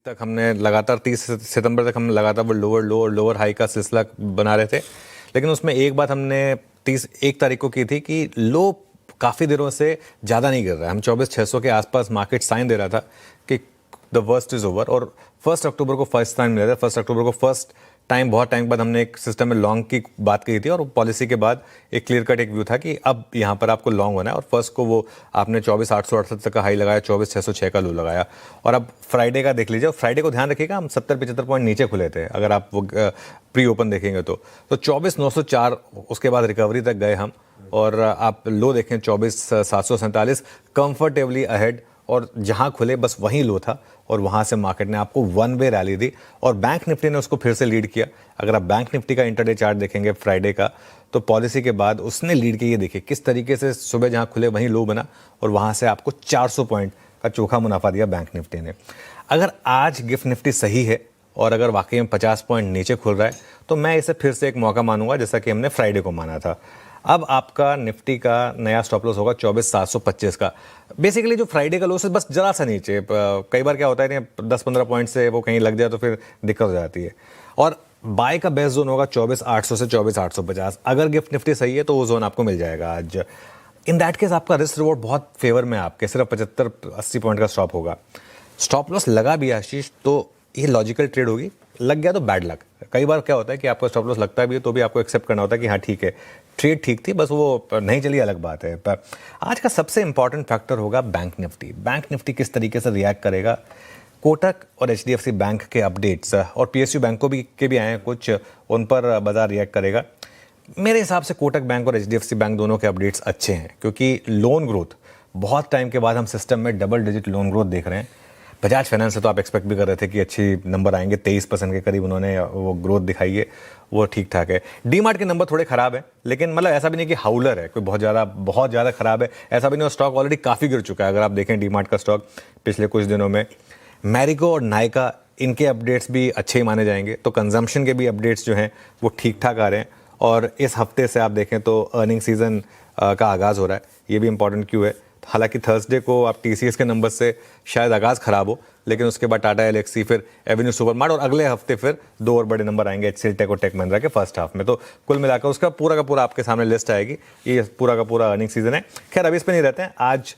तक हमने लगातार 30 सितंबर तक हम लगातार वो लोअर लो और लोअर हाई का सिलसिला बना रहे थे, लेकिन उसमें एक बात हमने 31 तारीख को की थी कि लो काफ़ी दिनों से ज़्यादा नहीं गिर रहा है। हम 24,600 के आसपास मार्केट साइन दे रहा था कि द वर्स्ट इज़ ओवर, और 1 अक्टूबर को फर्स्ट टाइम मिला था। 1 अक्टूबर को फर्स्ट टाइम बहुत टाइम बाद हमने एक सिस्टम में लॉन्ग की बात कही थी, और पॉलिसी के बाद एक क्लियर कट एक व्यू था कि अब यहाँ पर आपको लॉन्ग होना है। और फर्स्ट को वो आपने 24,868 तक का हाई लगाया, 24,606 का लो लगाया। और अब फ्राइडे का देख लीजिए, फ्राइडे को ध्यान रखिएगा, हम 70-75 पॉइंट नीचे खुले थे अगर आप वो प्री ओपन देखेंगे तो 24,904 उसके बाद रिकवरी तक गए हम, और आप लो देखें 24,747 कंफर्टेबली अहेड, और जहां खुले बस वहीं लो था, और वहां से मार्केट ने आपको वन वे रैली दी और बैंक निफ्टी ने उसको फिर से लीड किया। अगर आप बैंक निफ्टी का इंटरडे चार्ट देखेंगे फ्राइडे का, तो पॉलिसी के बाद उसने लीड किया। ये देखिए किस तरीके से सुबह जहां खुले वहीं लो बना, और वहां से आपको 400 पॉइंट का चोखा मुनाफा दिया बैंक निफ्टी ने। अगर आज गिफ्ट निफ्टी सही है और अगर वाकई में 50 पॉइंट नीचे खुल रहा है, तो मैं इसे फिर से एक मौका मानूंगा, जैसा कि हमने फ्राइडे को माना था। अब आपका निफ्टी का नया स्टॉप लॉस होगा 24,725 का। बेसिकली जो फ्राइडे का लॉस है बस जरा सा नीचे, कई बार क्या होता है 10-15 पॉइंट से वो कहीं लग जाए तो फिर दिक्कत हो जाती है। और बाय का बेस्ट जोन होगा 24,800 से 24,850। अगर गिफ्ट निफ्टी सही है तो वो जोन आपको मिल जाएगा आज। इन दैट केस आपका रिस्क रिवॉर्ड बहुत फेवर में, आपके सिर्फ 75-80 पॉइंट का स्टॉप होगा। स्टॉप लॉस लगा भी आशीष तो ये लॉजिकल ट्रेड होगी, लग गया तो बैड लक। कई बार क्या होता है कि आपका स्टॉप लॉस लगता भी है तो भी आपको एक्सेप्ट करना होता है कि हाँ ठीक है, ट्रेड ठीक थी, बस वो नहीं चली, अलग बात है। पर आज का सबसे इंपॉर्टेंट फैक्टर होगा बैंक निफ्टी। बैंक निफ्टी किस तरीके से रिएक्ट करेगा। कोटक और HDFC बैंक के अपडेट्स और PSU बैंकों के भी आए हैं कुछ, उन पर बाजार रिएक्ट करेगा। मेरे हिसाब से कोटक बैंक और HDFC बैंक दोनों के अपडेट्स अच्छे हैं, क्योंकि लोन ग्रोथ बहुत टाइम के बाद हम सिस्टम में डबल डिजिट लोन ग्रोथ देख रहे हैं। बजाज फाइनेंस से तो आप एक्सपेक्ट भी कर रहे थे कि अच्छी नंबर आएंगे, 23% के करीब उन्होंने वो ग्रोथ दिखाई है, वो ठीक ठाक है। डीमार्ट के नंबर थोड़े खराब है, लेकिन मतलब ऐसा भी नहीं कि हाउलर है, कोई बहुत ज़्यादा खराब है ऐसा भी नहीं। और स्टॉक ऑलरेडी काफ़ी गिर चुका है अगर आप देखें डीमार्ट का स्टॉक पिछले कुछ दिनों में। मैरिको और नायका, इनके अपडेट्स भी अच्छे ही माने जाएंगे। तो कंजम्पशन के भी अपडेट्स जो हैं वो ठीक ठाक आ रहे हैं, और इस हफ्ते से आप देखें तो अर्निंग सीजन का आगाज़ हो रहा है। ये भी इंपॉर्टेंट क्यों है। हालांकि थर्सडे को आप TCS के नंबर से शायद आगाज़ खराब हो, लेकिन उसके बाद टाटा एलेक्सी, फिर एवेन्यू सुपरमार्ट, और अगले हफ्ते फिर 2 और बड़े नंबर आएंगे HCL टेक और टेक महिंद्रा के फर्स्ट हाफ में। तो कुल मिलाकर उसका पूरा का पूरा आपके सामने लिस्ट आएगी। ये पूरा का पूरा अर्निंग सीजन है। खैर अभी इस पर नहीं रहते हैं, आज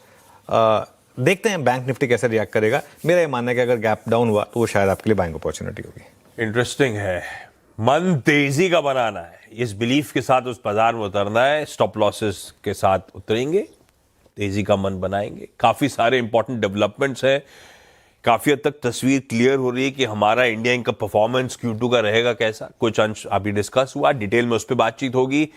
देखते हैं बैंक निफ्टी कैसे रिएक्ट करेगा। मेरा ये मानना है कि अगर गैप डाउन हुआ तो वो शायद आपके लिए बाइंग अपॉर्चुनिटी होगी। इंटरेस्टिंग है, मन तेजी का बनाना है, इस बिलीफ के साथ उस बाजार में उतरना है, स्टॉप लॉसेस के साथ उतरेंगे, तेजी का मन बनाएंगे। काफी सारे इंपॉर्टेंट डेवलपमेंट्स हैं, काफी हद तक तस्वीर क्लियर हो रही है कि हमारा इंडिया का परफॉर्मेंस Q2 का रहेगा कैसा। कुछ अंश अभी डिस्कस हुआ, डिटेल में उस पर बातचीत होगी।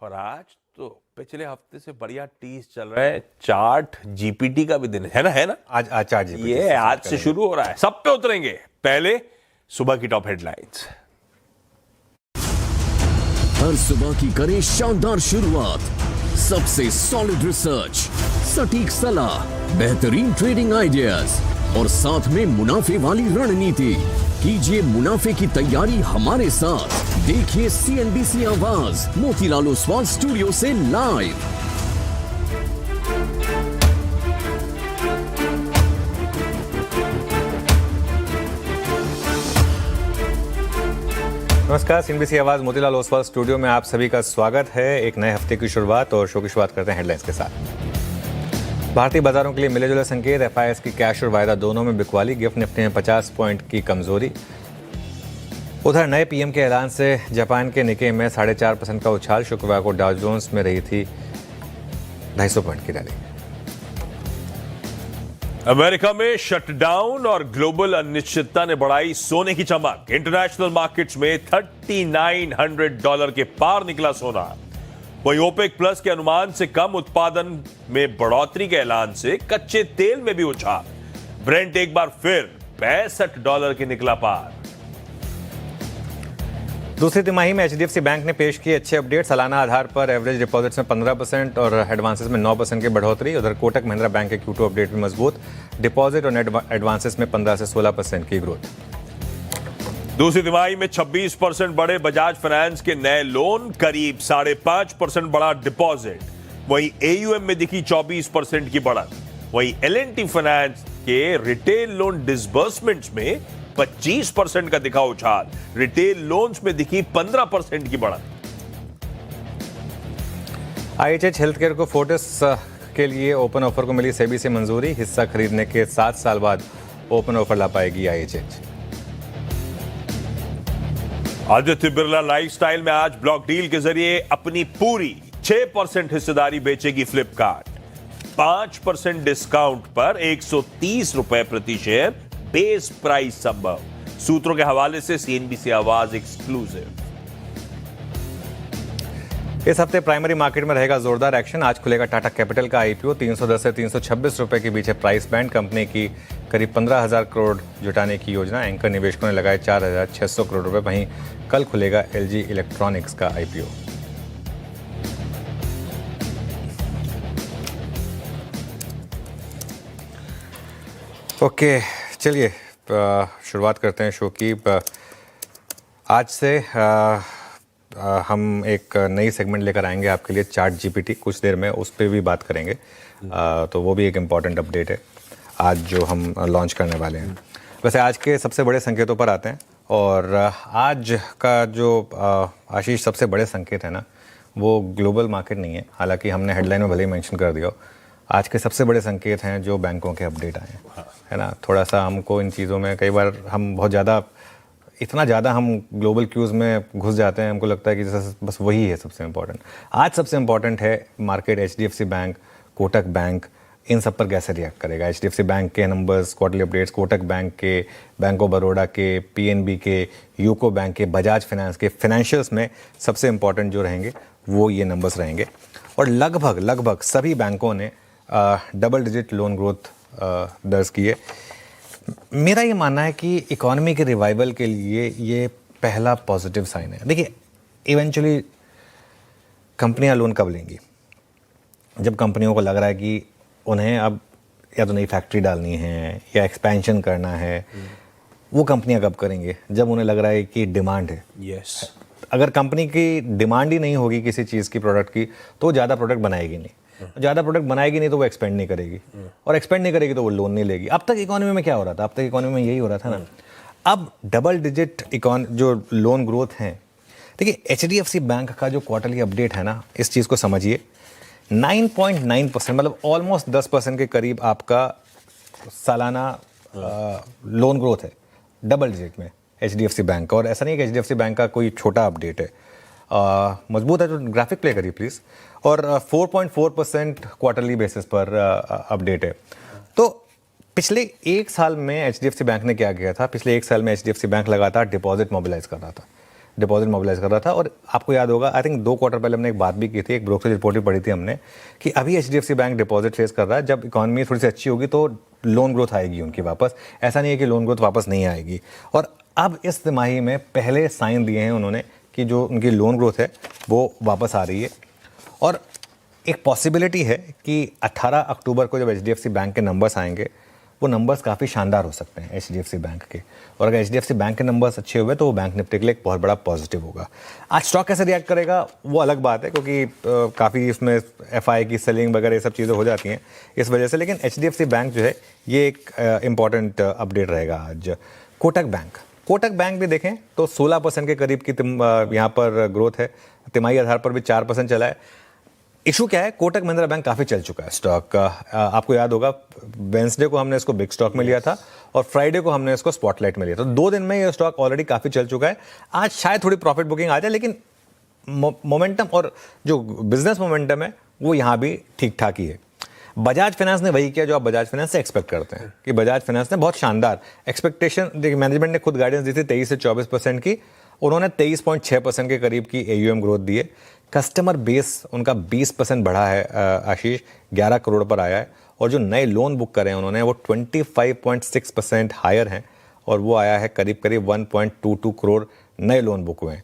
और आज तो पिछले हफ्ते से बढ़िया टीज चल रहा है, चार्ट GPT का भी दिन है ना आज चार्ट GPT ये आज से शुरू हो रहा है, सब पे उतरेंगे। पहले सुबह की टॉप हेडलाइंस। हर सुबह की करें शानदार शुरुआत, सबसे सॉलिड रिसर्च, सटीक सलाह, बेहतरीन ट्रेडिंग आइडियाज और साथ में मुनाफे वाली रणनीति। कीजिए मुनाफे की तैयारी हमारे साथ। देखिए CNBC आवाज मोतीलाल ओसवाल स्टूडियो से लाइव। नमस्कार, CNBC आवाज मोतीलाल ओसवाल स्टूडियो में आप सभी का स्वागत है। एक नए हफ्ते की शुरुआत और शो की शुरुआत करते हैं हेडलाइंस के साथ। भारतीय बाजारों के लिए मिले जुले संकेत, FIS की कैश और वायदा दोनों में बिकवाली, गिफ्ट निफ्टी में 50 पॉइंट की कमजोरी। उधर नए PM के ऐलान से जापान के निके में 4.5% का उछाल, शुक्रवार को डाउ जोन्स में रही थी 250 पॉइंट की रैली। अमेरिका में शटडाउन और ग्लोबल अनिश्चितता ने बढ़ाई सोने की चमक। इंटरनेशनल मार्केट्स में $3,900 के पार निकला सोना। वहीं OPEC प्लस के अनुमान से कम उत्पादन में बढ़ोतरी के ऐलान से कच्चे तेल में भी उछाल। ब्रेंट एक बार फिर $65 की निकला पार। दूसरी तिमाही में HDFC बैंक ने पेश किए अच्छे अपडेट। सालाना आधार पर एवरेज डिपॉजिट्स में 15% और एडवांसेस में 9% की बढ़ोतरी। उधर कोटक महिंद्रा बैंक के Q2 अपडेट भी मजबूत, डिपॉजिट और नेट एडवांसेस में 15 से 16% की ग्रोथ। दूसरी तिमाही में 26% बढ़े बजाज फाइनेंस के नए लोन, करीब 5.5% बढ़ा डिपॉजिट। वहीं AUM में दिखी 24% की बढ़त। वहीं L&T फाइनेंस के रिटेल लोन डिसबर्समेंट्स में 25% का दिखा उछाल, रिटेल लोन्स में दिखी 15% की बढ़त। IHH हेल्थकेयर को फोर्टिस के लिए ओपन ऑफर को मिली सेबी से मंजूरी, हिस्सा खरीदने के 7 साल बाद ओपन ऑफर ला पाएगी IHH। आदित्य बिरला लाइफस्टाइल में आज ब्लॉक डील के जरिए अपनी पूरी 6% हिस्सेदारी बेचेगी फ्लिपकार्ट। 5% डिस्काउंट पर 130 रुपए प्रति शेयर बेस प्राइस संभव। सूत्रों के हवाले से CNBC आवाज एक्सक्लूसिव। इस हफ्ते प्राइमरी मार्केट में रहेगा जोरदार एक्शन। आज खुलेगा टाटा कैपिटल का IPO। 310 से 326 रुपए के बीच है प्राइस बैंड। कंपनी की करीब 15,000 करोड़ जुटाने की योजना। एंकर निवेशकों ने लगाए 4,600 करोड़ रुपए। वहीं कल खुलेगा LG इलेक्ट्रॉनिक्स का IPO। ओके, चलिए शुरुआत करते हैं शो की। आज से हम एक नई सेगमेंट लेकर आएंगे आपके लिए, चैट GPT। कुछ देर में उस पर भी बात करेंगे। तो वो भी एक इम्पॉर्टेंट अपडेट है आज जो हम लॉन्च करने वाले हैं। वैसे आज के सबसे बड़े संकेतों पर आते हैं। और आज का जो आशीष सबसे बड़े संकेत है ना, वो ग्लोबल मार्केट नहीं है। हालांकि हमने हेडलाइन में भले ही मेंशन कर दिया। आज के सबसे बड़े संकेत हैं जो बैंकों के अपडेट आए हैं, है ना। थोड़ा सा हमको इन चीज़ों में कई बार हम बहुत ज़्यादा, इतना ज़्यादा हम ग्लोबल क्यूज़ में घुस जाते हैं, हमको लगता है कि जैसे बस वही है सबसे इम्पोर्टेंट। आज सबसे इम्पोर्टेंट है market HDFC bank, Kotak bank, इन सब पर कैसे रिएक्ट करेगा। HDFC बैंक के numbers, quarterly updates, Kotak bank के, बैंक ऑफ बड़ौदा के, PNB के, यूको बैंक के, बजाज फाइनेंस के फाइनेंशियल्स में सबसे इम्पोर्टेंट जो रहेंगे वो ये नंबर्स रहेंगे। और लगभग सभी बैंकों ने डबल डिजिट लोन ग्रोथ दर्ज की है। मेरा ये मानना है कि इकोनॉमी के रिवाइवल के लिए ये पहला पॉजिटिव साइन है। देखिए, इवेंचुअली कंपनियां लोन कब लेंगी? जब कंपनियों को लग रहा है कि उन्हें अब या तो नई फैक्ट्री डालनी है या एक्सपेंशन करना है। वो कंपनियां कब करेंगे? जब उन्हें लग रहा है कि डिमांड है। यस। अगर कंपनी की डिमांड ही नहीं होगी किसी चीज़ की, प्रोडक्ट की, तो ज़्यादा प्रोडक्ट बनाएगी नहीं। ज़्यादा प्रोडक्ट बनाएगी नहीं तो वो एक्सपेंड नहीं करेगी, और एक्सपेंड नहीं करेगी तो वो लोन नहीं लेगी। अब तक इकोनॉमी में क्या हो रहा था? अब तक इकोनॉमी में यही हो रहा था ना। अब डबल डिजिट जो लोन ग्रोथ हैं, देखिए HDFC बैंक का जो क्वार्टरली अपडेट है ना, इस चीज़ को समझिए। 9.9%, मतलब ऑलमोस्ट 10% के करीब आपका सालाना लोन ग्रोथ है डबल डिजिट में HDFC बैंक का। और ऐसा नहीं है कि HDFC बैंक का कोई छोटा अपडेट है, मजबूत है। तो ग्राफिक प्ले करिए प्लीज़। और 4.4% क्वार्टरली बेसिस पर अपडेट है। तो पिछले एक साल में HDFC बैंक ने क्या किया था? पिछले एक साल में HDFC बैंक लगातार डिपॉजिट मोबिलाइज कर रहा था। और आपको याद होगा, आई थिंक 2 क्वार्टर पहले हमने एक बात भी की थी, एक ब्रोकरेज रिपोर्ट भी पढ़ी थी हमने, कि अभी HDFC बैंक डिपॉजिट फेस कर रहा है। जब इकॉनमी थोड़ी सी अच्छी होगी तो लोन ग्रोथ आएगी उनकी वापस। ऐसा नहीं है कि लोन ग्रोथ वापस नहीं आएगी। और अब इस तिमाही में पहले साइन दिए हैं उन्होंने कि जो उनकी लोन ग्रोथ है वो वापस आ रही है। और एक पॉसिबिलिटी है कि 18 अक्टूबर को जब HDFC बैंक के नंबर्स आएंगे, वो नंबर्स काफ़ी शानदार हो सकते हैं HDFC बैंक के। और अगर HDFC बैंक के नंबर्स अच्छे हुए तो वो बैंक निफ्टी के लिए एक बहुत बड़ा पॉजिटिव होगा। आज स्टॉक कैसे रिएक्ट करेगा वो अलग बात है, क्योंकि काफ़ी इसमें FI की सेलिंग वगैरह ये सब चीज़ें हो जाती हैं इस वजह से। लेकिन HDFC बैंक जो है ये एक इम्पॉर्टेंट अपडेट रहेगा आज। कोटक बैंक भी देखें तो 16% के करीब की यहाँ पर ग्रोथ है। तिमाही आधार पर भी 4% चला है। इशू क्या है? कोटक महिंद्रा बैंक काफ़ी चल चुका है स्टॉक। आपको याद होगा वेंसडे को हमने इसको बिग स्टॉक में लिया था और फ्राइडे को हमने इसको स्पॉटलाइट में लिया था। 2 दिन में ये स्टॉक ऑलरेडी काफ़ी चल चुका है। आज शायद थोड़ी प्रॉफिट बुकिंग आ जाए, लेकिन मोमेंटम और जो बिजनेस मोमेंटम है वो यहाँ भी ठीक ठाक ही है। बजाज फाइनेंस ने वही किया जो आप बजाज फाइनेंस से एक्सपेक्ट करते हैं कि बजाज फाइनेंस ने बहुत शानदार एक्सपेक्टेशन, देखिए मैनेजमेंट ने खुद गाइडेंस दी थी 23 से 24% की, उन्होंने 23.6% के करीब की AUM ग्रोथ दी है। कस्टमर बेस उनका 20% बढ़ा है आशीष, 11 करोड़ पर आया है। और जो नए लोन बुक करे हैं उन्होंने वो 25.6% हायर हैं, और वो आया है करीब 1.22 करोड़ नए लोन बुक हुए हैं।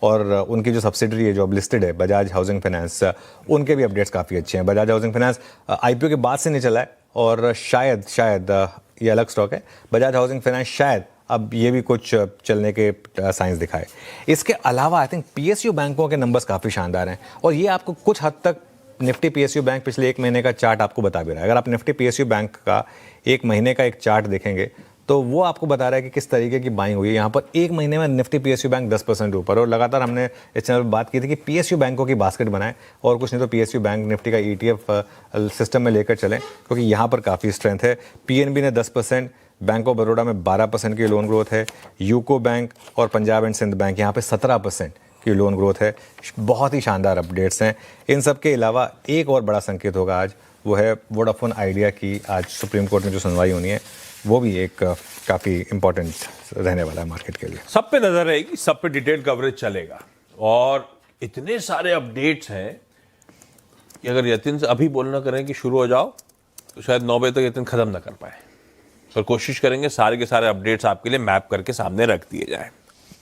और उनकी जो सब्सिडरी है जो अब लिस्टेड है बजाज हाउसिंग फाइनेंस, उनके भी अपडेट्स काफ़ी अच्छे हैं। बजाज हाउसिंग फाइनेंस IPO के बाद से नहीं चला है, और शायद ये अलग स्टॉक है। बजाज हाउसिंग फाइनेंस शायद अब ये भी कुछ चलने के साइंस दिखाए। इसके अलावा आई थिंक PSU बैंकों के नंबर्स काफ़ी शानदार हैं, और ये आपको कुछ हद तक निफ्टी PSU बैंक पिछले 1 महीने का चार्ट आपको बता भी रहा है। अगर आप निफ्टी PSU बैंक का एक महीने का एक चार्ट देखेंगे तो वो आपको बता रहा है कि किस तरीके की बाइंग हुई है। यहाँ पर एक महीने में निफ्टी पीएसयू बैंक 10% ऊपर, और लगातार हमने इस चैनल पर बात की थी कि पीएसयू बैंकों की बास्केट बनाएं और कुछ नहीं तो पीएसयू बैंक निफ्टी का ETF सिस्टम में लेकर चलें, क्योंकि यहाँ पर काफ़ी स्ट्रेंथ है। पीएनबी ने 10%, बैंक ऑफ बड़ौदा में 12% की लोन ग्रोथ है, यूको बैंक और पंजाब एंड सिंध बैंक यहाँ पे 17% की लोन ग्रोथ है। बहुत ही शानदार अपडेट्स हैं। इन सब के अलावा एक और बड़ा संकेत होगा आज, वो है वोडाफोन आइडिया की आज सुप्रीम कोर्ट में जो सुनवाई होनी है, वो भी एक काफ़ी इंपॉर्टेंट रहने वाला है मार्केट के लिए। सब पे नजर रहेगी, सब पे डिटेल कवरेज चलेगा, और इतने सारे अपडेट्स हैं कि अगर यतिन से अभी बोलना करें कि शुरू हो जाओ तो शायद 9 बजे तक यतिन खत्म ना कर पाए, पर कोशिश करेंगे सारे के सारे अपडेट्स आपके लिए मैप करके सामने रख दिए जाए।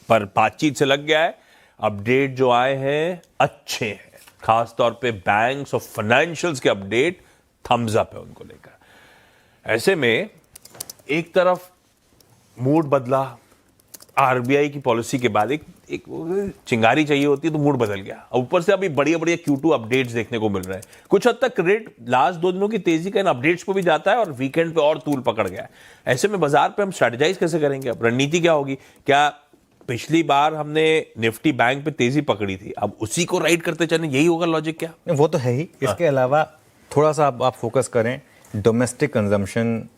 पर बातचीत से लग गया है, अपडेट जो आए हैं अच्छे हैं, खासतौर पे बैंक्स और फाइनेंशियल्स के अपडेट थम्स अप है उनको लेकर। ऐसे में एक तरफ मूड बदला, आरबीआई की पॉलिसी के बाद एक चिंगारी चाहिए होती है तो मूड बदल गया। ऊपर से अभी बढ़िया बढ़िया Q2 अपडेट्स देखने को मिल रहे हैं। कुछ हद तक क्रेडिट लास्ट 2 दिनों की तेजी का इन अपडेट्स को भी जाता है और वीकेंड पे और तूल पकड़ गया है। ऐसे में बाजार पे हम स्ट्रेटेजाइज कैसे करेंगे? अब रणनीति क्या होगी? क्या पिछली बार हमने निफ्टी बैंक पे तेजी पकड़ी थी, अब उसी को राइड करते चलें, यही होगा लॉजिक क्या? वो तो है ही। इसके अलावा थोड़ा सा आप फोकस करें डोमेस्टिक कंजम्पशन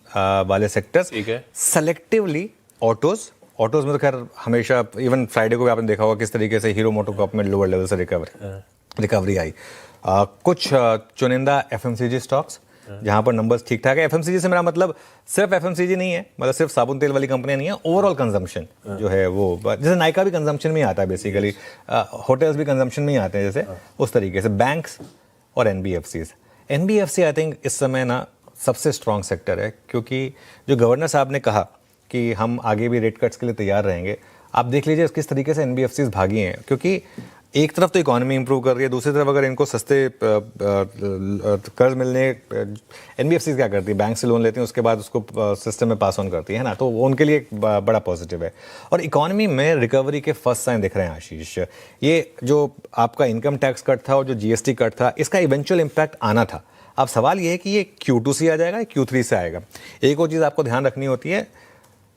वाले सेक्टर्स, ठीक है, सेलेक्टिवली ऑटोज में तो खैर हमेशा, इवन फ्राइडे को भी आपने देखा होगा किस तरीके से हीरो मोटोकॉर्प में लोअर लेवल से रिकवरी आई। कुछ चुनिंदा एफएमसीजी स्टॉक्स जहां पर नंबर्स ठीक ठाक है। एफएमसीजी से मेरा मतलब सिर्फ एफएमसीजी नहीं है, मतलब सिर्फ साबुन तेल वाली कंपनियां नहीं है, ओवरऑल कंजम्पशन जो है वो, जैसे नायका भी कंजम्पशन में ही आता है बेसिकली, होटल्स भी कंजम्पशन में ही आते हैं, जैसे उस तरीके से बैंक्स और एनबीएफसी आई थिंक इस समय ना सबसे स्ट्रॉन्ग सेक्टर है, क्योंकि जो गवर्नर साहब ने कहा कि हम आगे भी रेट कट्स के लिए तैयार रहेंगे, आप देख लीजिए किस तरीके से एनबीएफसीज भागी हैं। क्योंकि एक तरफ तो इकोनॉमी इंप्रूव कर रही है, दूसरी तरफ अगर इनको सस्ते कर्ज मिलने, एनबीएफसीज क्या करती है, बैंक से लोन लेती हैं, उसके बाद उसको सिस्टम में पास ऑन करती है ना, तो वो उनके लिए एक बड़ा पॉजिटिव है। और इकोनॉमी में रिकवरी के फर्स्ट साइन दिख रहे हैं आशीष। ये जो आपका इनकम टैक्स कट था और जो जीएसटी कट था, इसका इवेंचुअल इम्पैक्ट आना था। अब सवाल ये है कि ये Q2 से आ जाएगा, Q3 से आएगा। एक और चीज़ आपको ध्यान रखनी होती है,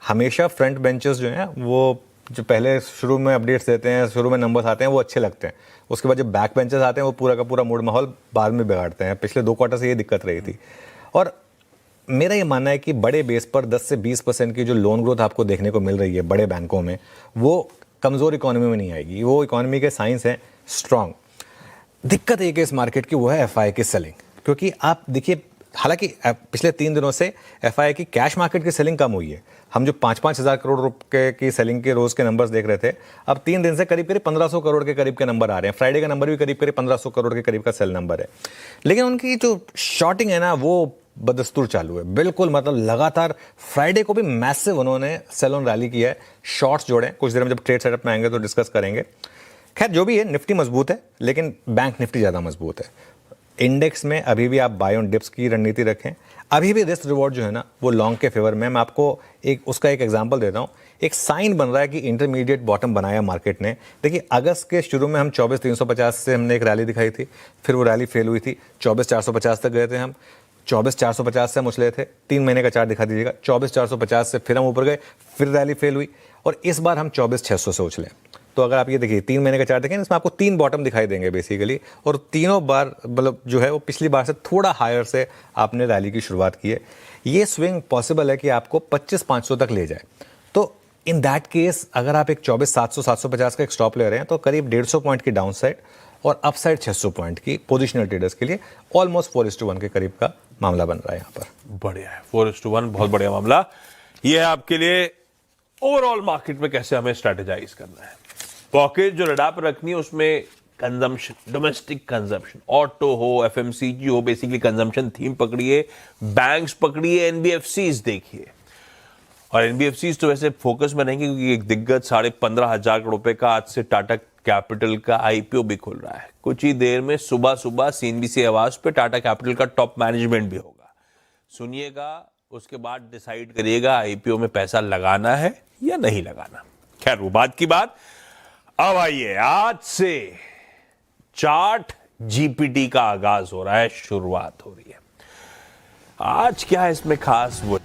हमेशा फ्रंट बेंचर्स जो हैं वो जो पहले शुरू में अपडेट्स देते हैं, शुरू में नंबर्स आते हैं, वो अच्छे लगते हैं, उसके बाद जब बैक बेंचर्स आते हैं वो पूरा का पूरा मूड माहौल बाद में बिगाड़ते हैं। पिछले 2 क्वार्टर से ये दिक्कत रही थी। और मेरा ये मानना है कि बड़े बेस पर 10 से 20% की जो लोन ग्रोथ आपको देखने को मिल रही है बड़े बैंकों में, वो कमज़ोर इकोनॉमी में नहीं आएगी, वो इकोनॉमी के साइंस हैं स्ट्रॉन्ग। दिक्कत एक है इस मार्केट की, वो है एफआई की सेलिंग। क्योंकि आप देखिए, हालांकि पिछले 3 दिनों से एफआई की कैश मार्केट की सेलिंग कम हुई है। हम जो 5-5 हज़ार करोड़ रुपए की सेलिंग के रोज के नंबर्स देख रहे थे, अब 3 दिन से करीब 1500 करोड़ के करीब के नंबर आ रहे हैं। फ्राइडे का नंबर भी करीब 1500 करोड़ के करीब का सेल नंबर है। लेकिन उनकी जो शॉर्टिंग है ना, वो बदस्तूर चालू है बिल्कुल। मतलब लगातार फ्राइडे को भी मैसिव उन्होंने सेल ऑन रैली की है, शॉर्ट्स जोड़े। कुछ देर में जब ट्रेड सेटअप में आएंगे तो डिस्कस करेंगे। खैर जो भी है, निफ्टी मजबूत है, लेकिन बैंक निफ्टी ज़्यादा मजबूत है। इंडेक्स में अभी भी आप बाय ऑन डिप्स की रणनीति रखें। अभी भी रिस्क रिवॉर्ड जो है ना वो लॉन्ग के फेवर में। मैं आपको उसका एक एग्जांपल देता हूँ। एक साइन बन रहा है कि इंटरमीडिएट बॉटम बनाया मार्केट ने। देखिए, अगस्त के शुरू में हम 24,350 से हमने एक रैली दिखाई थी, फिर वो रैली फेल हुई थी, 24,450 तक गए थे हम, 24,450 से हम उछले थे। 3 महीने का चार्ट दिखा दीजिएगा। 24,450 से फिर हम ऊपर गए, फिर रैली फेल हुई, और इस बार हम 24,600 से उछले। तो अगर आप ये देखिए 3 महीने का चार्ट देखें, इसमें आपको 3 बॉटम दिखाई देंगे बेसिकली, और तीनों बार मतलब जो है वो पिछली बार से थोड़ा हायर से आपने रैली की शुरुआत की है। ये स्विंग पॉसिबल है कि आपको 25,500 तक ले जाए। तो इन दैट केस अगर आप एक 24,700-750 का एक स्टॉप ले रहे हैं तो करीब 150 पॉइंट की डाउन साइड और अप साइड 600 पॉइंट की पोजिशनल ट्रेडर्स के लिए ऑलमोस्ट 4:1 के करीब का मामला बन रहा है यहाँ पर। बढ़िया है, 4:1 बहुत बढ़िया मामला। ये है आपके लिए ओवरऑल मार्केट में कैसे हमें स्ट्रेटेजाइज करना है। पॉकेट जो रडार पर रखनी है उसमें कंजम्पशन, डोमेस्टिक कंजम्पशन, ऑटो हो, एफएमसीजी हो, बेसिकली कंजम्पशन थीम पकड़िए, बैंक्स पकड़िए, एनबीएफसीज देखिए। और एनबीएफसीज तो वैसे फोकस में रहेंगे क्योंकि एक दिग्गज 15,500 करोड़ रुपए का आज से टाटा कैपिटल का आईपीओ भी खुल रहा है। कुछ ही देर में सुबह सीएनबीसी आवाज पे टाटा कैपिटल का टॉप मैनेजमेंट भी होगा, सुनिएगा। उसके बाद डिसाइड करिएगा आईपीओ में पैसा लगाना है या नहीं लगाना। खैर वो बात की बात। अब आइए, आज से चार्ट जीपीटी का आगाज हो रहा है, शुरुआत हो रही है। आज क्या है इसमें खास वो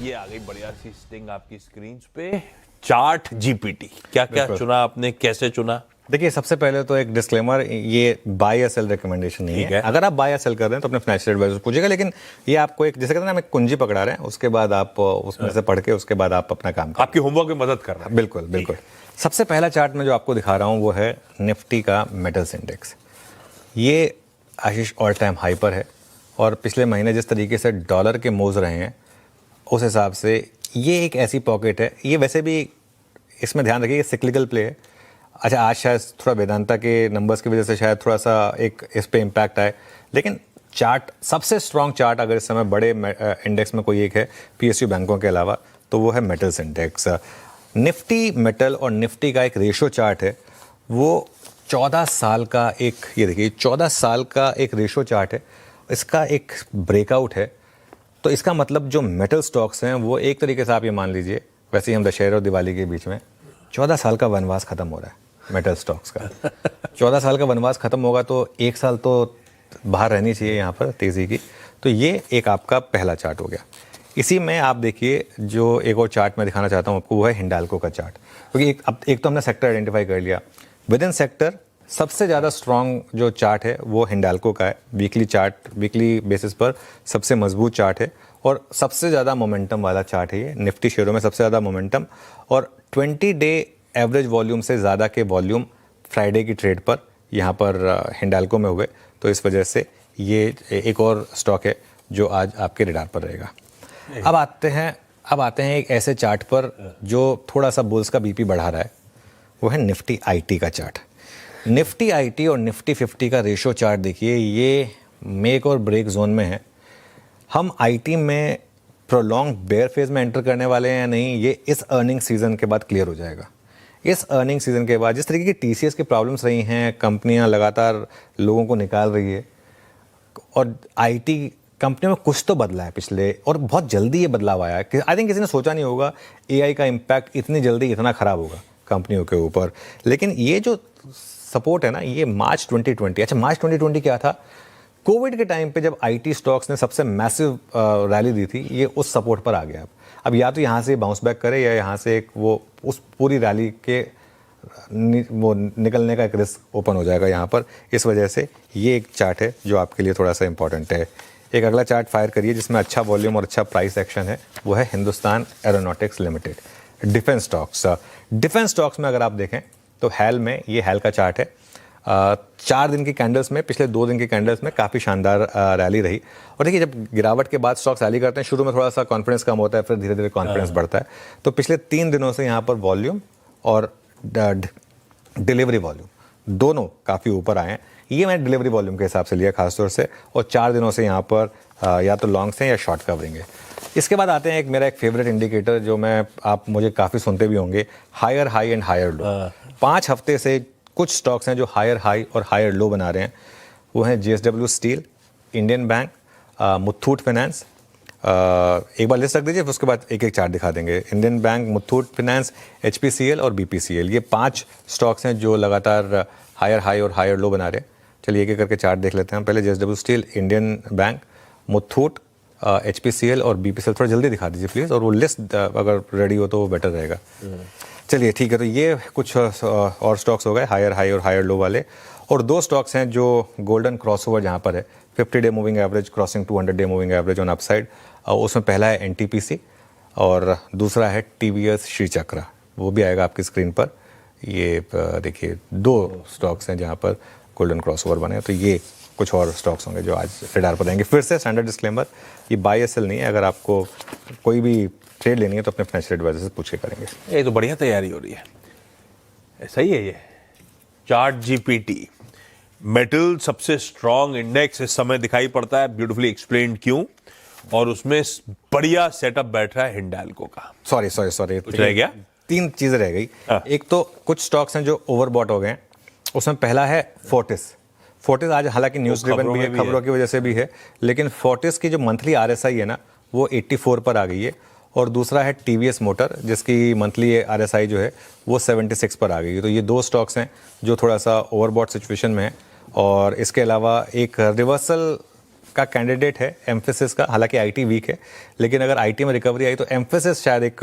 ये आ गई बढ़िया सी स्टिंग आपकी स्क्रीन पे, चार्ट जीपीटी। क्या क्या चुना आपने, कैसे चुना? देखिए, सबसे पहले तो एक डिस्क्लेमर, ये बाय या सेल रिकमेंडेशन नहीं है। अगर आप बाय या सेल कर रहे हैं तो अपने फाइनेंशियल एडवाइजर पूछिएगा, लेकिन ये आपको एक, जैसे कहते हैं ना, हम एक कुंजी पकड़ा रहे हैं, उसके बाद आप उसमें से पढ़ के उसके बाद आप अपना काम करें। आपकी होमवर्क में मदद कर रहा है। बिल्कुल बिल्कुल। सबसे पहला चार्ट में जो आपको दिखा रहा हूँ वो है निफ्टी का मेटल्स इंडेक्स। ये आशीष ऑल टाइम हाई पर है, और पिछले महीने जिस तरीके से डॉलर के मूव्स रहे हैं उस हिसाब से ये एक ऐसी पॉकेट है। ये वैसे भी इसमें ध्यान रखिए, ये सिक्लिकल प्ले है। अच्छा, आज शायद थोड़ा वेदांता के नंबर्स की वजह से शायद थोड़ा सा एक इस पे इम्पैक्ट आए, लेकिन चार्ट, सबसे स्ट्रॉन्ग चार्ट अगर इस समय बड़े इंडेक्स में कोई एक है पीएसयू बैंकों के अलावा, तो वो है मेटल्स इंडेक्स। निफ्टी मेटल और निफ्टी का एक रेशो चार्ट है, वो 14 साल का एक, ये देखिए 14 साल का एक रेशो चार्ट है। इसका एक ब्रेकआउट है, तो इसका मतलब जो मेटल स्टॉक्स हैं वो एक तरीके से आप ये मान लीजिए, वैसे ही हम दशहरे और दिवाली के बीच में 14 साल का वनवास खत्म हो रहा है मेटल स्टॉक्स का। 14 साल का वनवास खत्म होगा तो एक साल तो बाहर रहनी चाहिए यहाँ पर तेज़ी की। तो ये एक आपका पहला चार्ट हो गया। इसी में आप देखिए, जो एक और चार्ट मैं दिखाना चाहता हूँ आपको, वो है हिंडाल्को का चार्ट। क्योंकि एक तो हमने सेक्टर आइडेंटिफाई कर लिया, विद इन सेक्टर सबसे ज़्यादा स्ट्रॉन्ग जो चार्ट है वो हिंडाल्को का है। वीकली चार्ट, वीकली बेसिस पर सबसे मजबूत चार्ट है और सबसे ज़्यादा मोमेंटम वाला चार्ट है ये। निफ्टी शेयरों में सबसे ज़्यादा मोमेंटम, और 20 डे एवरेज वॉल्यूम से ज़्यादा के वॉल्यूम फ्राइडे की ट्रेड पर यहाँ पर हिंडाल्को में हुए। तो इस वजह से ये एक और स्टॉक है जो आज आपके रडार पर रहेगा। अब आते हैं एक ऐसे चार्ट पर जो थोड़ा सा बुल्स का बीपी बढ़ा रहा है, वो है निफ्टी आईटी का चार्ट। निफ्टी आईटी और निफ्टी 50 का रेशो चार्ट देखिए, ये मेक और ब्रेक जोन में है। हम आईटी में प्रोलॉन्ग बेयर फेज में एंटर करने वाले हैं या नहीं, ये इस अर्निंग सीजन के बाद क्लियर हो जाएगा। इस अर्निंग सीजन के बाद जिस तरीके की टीसीएस की प्रॉब्लम्स रही हैं, कंपनियां लगातार लोगों को निकाल रही है, और आईटी कंपनियों में कुछ तो बदला है पिछले, और बहुत जल्दी ये बदलाव आया है। आई थिंक किसी ने सोचा नहीं होगा एआई का इम्पैक्ट इतनी जल्दी इतना ख़राब होगा कंपनियों के ऊपर। लेकिन ये जो सपोर्ट है ना, ये मार्च 2020, अच्छा मार्च 2020 क्या था, कोविड के टाइम पे जब आईटी स्टॉक्स ने सबसे मैसिव रैली दी थी, ये उस सपोर्ट पर आ गया। अब या तो यहाँ से बाउंस बैक करे या यहाँ से एक वो उस पूरी रैली के वो निकलने का एक रिस्क ओपन हो जाएगा यहाँ पर। इस वजह से ये एक चार्ट है जो आपके लिए थोड़ा सा इंपॉर्टेंट है। एक अगला चार्ट फायर करिए जिसमें अच्छा वॉल्यूम और अच्छा प्राइस एक्शन है, वो है Hindustan aeronautics limited, defence stocks. Defence stocks में अगर आप देखें तो हैल में, ये हैल का चार्ट है, 4 दिन की कैंडल्स में, पिछले 2 दिन की कैंडल्स में काफ़ी शानदार रैली रही। और देखिए, जब गिरावट के बाद स्टॉक्स रैली करते हैं, शुरू में थोड़ा सा कॉन्फिडेंस कम होता है, फिर धीरे धीरे कॉन्फिडेंस बढ़ता है। तो पिछले 3 दिनों से यहाँ पर वॉल्यूम और डिलीवरी वॉल्यूम दोनों काफ़ी ऊपर आए हैं। ये मैंने डिलीवरी वॉल्यूम के हिसाब से लिया खासतौर से, और 4 दिनों से यहाँ पर या तो लॉन्ग्स हैं या शॉर्ट कवरिंग है। इसके बाद आते हैं मेरा एक फेवरेट इंडिकेटर जो आप मुझे काफ़ी सुनते भी होंगे, higher high and higher low. 5 हफ्ते से कुछ स्टॉक्स हैं जो हायर हाई और हायर लो बना रहे हैं। वो हैं JSW Steel, Indian Bank, Muthoot Finance. एक बार लिस्ट रख दीजिए, उसके बाद एक एक चार्ट दिखा देंगे। Indian Bank, Muthoot finance, HPCL और बीपीसीएल, ये 5 स्टॉक्स हैं जो लगातार हायर हाई और हायर लो बना रहे हैं। चलिए एक एक करके चार्ट देख लेते हैं। पहले JSW Steel, Indian Bank, Muthoot, HPCL और बीपीसीएल। थोड़ा जल्दी दिखा दीजिए प्लीज़, और वो लिस्ट अगर रेडी हो तो वो बेटर रहेगा। चलिए ठीक है, तो ये कुछ और स्टॉक्स हो गए हायर हाई और हायर लो वाले। और 2 स्टॉक्स हैं जो गोल्डन क्रॉसओवर जहाँ पर है, 50 day moving average crossing 200 day moving average on upside. उसमें पहला है एनटीपीसी और दूसरा है टीवीएस श्री चक्रा, वो भी आएगा आपकी स्क्रीन पर। ये देखिए 2 स्टॉक्स हैं जहाँ पर गोल्डन क्रॉसओवर बने। तो ये कुछ और स्टॉक्स होंगे जो आज रडार पर रहेंगे। फिर से स्टैंडर्ड डिस्क्लेमर, ये बाय या सेल नहीं है। अगर आपको कोई भी ट्रेड लेनी है तो अपने फाइनेंशियल एडवाइजर से पूछ के करेंगे। ये तो बढ़िया तैयारी हो रही है। सही है ये चार्ट जीपीटी। मेटल सबसे स्ट्रॉन्ग इंडेक्स इस समय दिखाई पड़ता है, ब्यूटीफुली एक्सप्लेन्ड क्यों, और उसमें बढ़िया सेटअप बैठ रहा है हिंडाल्को का। सॉरी रह गया, 3 चीज़ें रह गई। एक तो कुछ स्टॉक्स हैं जो ओवरबॉट हो गए हैं, उसमें पहला है फोर्टिस। आज हालांकि न्यूज़ ड्रिवन भी है, खबरों की वजह से भी है, लेकिन फोर्टिस की जो मंथली आरएसआई है ना, वो 84 पर आ गई है। और दूसरा है टीवीएस मोटर, जिसकी मंथली आरएसआई जो है वो 76 पर आ गई है। तो ये 2 स्टॉक्स हैं जो थोड़ा सा ओवरबॉट सिचुएशन में है। और इसके अलावा एक रिवर्सल का कैंडिडेट है एम्फेसिस का, हालांकि आईटी वीक है, लेकिन अगर आईटी में रिकवरी आई तो एम्फेसिस शायद एक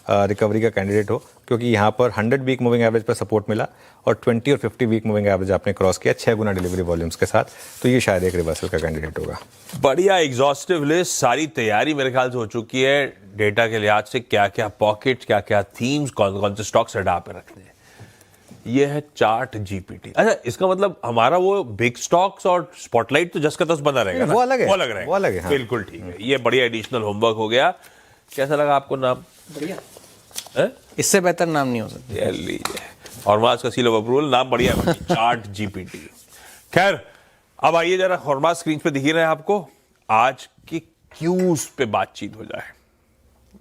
रिकवरी का कैंडिडेट हो, क्योंकि यहाँ पर 100 वीक मूविंग एवरेज पर सपोर्ट मिला और 20 और 50 वीक मूविंग एवरेज आपने क्रॉस किया 6 गुना डिलीवरी वॉल्यूम्स के साथ, तो ये शायद एक रिवर्सल का कैंडिडेट होगा। बढ़िया एग्जॉस्टिव लिस्ट, सारी तैयारी मेरे ख्याल से हो चुकी है डेटा के लिहाज से, क्या क्या पॉकेट, क्या क्या थीम्स, कौन कौन से स्टॉक्स हटा पे रखने हैं। ये है चार्ट जीपीटी। अच्छा, इसका मतलब हमारा वो बिग स्टॉक्स और स्पॉटलाइट तो जस का तस बना रहेगा ना? वो अलग है, वो अलग रहेगा, वो अलग है, हाँ। बिल्कुल ठीक है। ये बढ़िया एडिशनल होमवर्क हो गया। कैसा लगा आपको नाम? बढ़िया, है? इससे बेहतर नाम नहीं हो सकता। ये लीजिए, हॉर्मास का सील ऑफ अप्रूवल, नाम बढ़िया है चार्ट जीपीटी। खैर, अब आइए जरा हॉर्मास स्क्रीन पे दिख ही रहे हैं आपको, आज की क्यूज पे बातचीत हो जाए।